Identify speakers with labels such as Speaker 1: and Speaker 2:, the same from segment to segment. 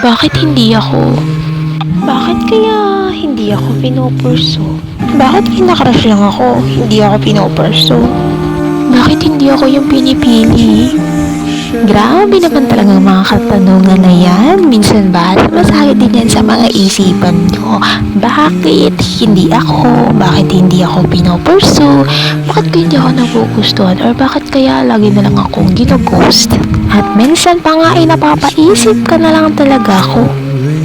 Speaker 1: Bakit hindi ako? Bakit kaya hindi ako pinupurso? Bakit kinakrush lang ako, hindi ako pinupurso? Bakit hindi ako yung pinipili? Grabe naman talagang mga katanungan na yan. Minsan ba, sumasakit din yan sa mga isipan nyo. Bakit hindi ako? Bakit hindi ako pinupurso? Bakit kaya hindi ako nagugustuhan? Or bakit kaya lagi na lang akong ginughost? At minsan pa nga ay napapaisip ka na lang talaga ako.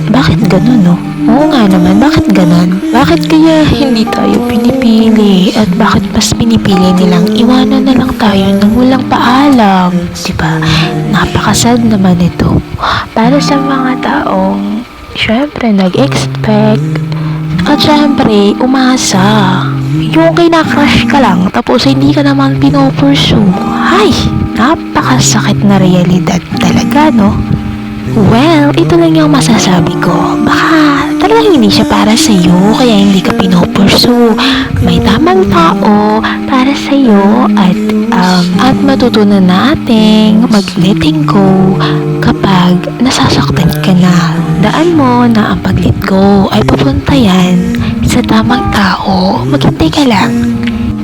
Speaker 1: Bakit ganun, no? Oo nga naman, bakit ganun? Bakit kaya hindi tayo pinipili? At bakit mas pinipili nilang iwanan na lang tayo nang walang paalam? Diba? Napakasad naman ito. Para sa mga taong, syempre, nag-expect. At syempre, umasa. Yung kinakrush ka lang, tapos hindi ka naman pinupursue. Ay, napakasakit na realidad talaga, no? Well, ito lang yung masasabi ko. Baka talagang hindi siya para sa'yo, kaya hindi ka pinupursu. May tamang tao para sa'yo at matutunan nating mag-letting go kapag nasasaktan ka na. Daan mo na ang pag-let go ay papunta yan sa tamang tao. Maghintay ka lang.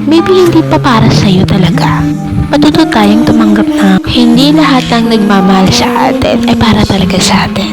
Speaker 1: Maybe hindi pa para sa'yo talaga. Matuto tayong tumanggap na hindi lahat ng nagmamahal sa atin ay para talaga sa atin.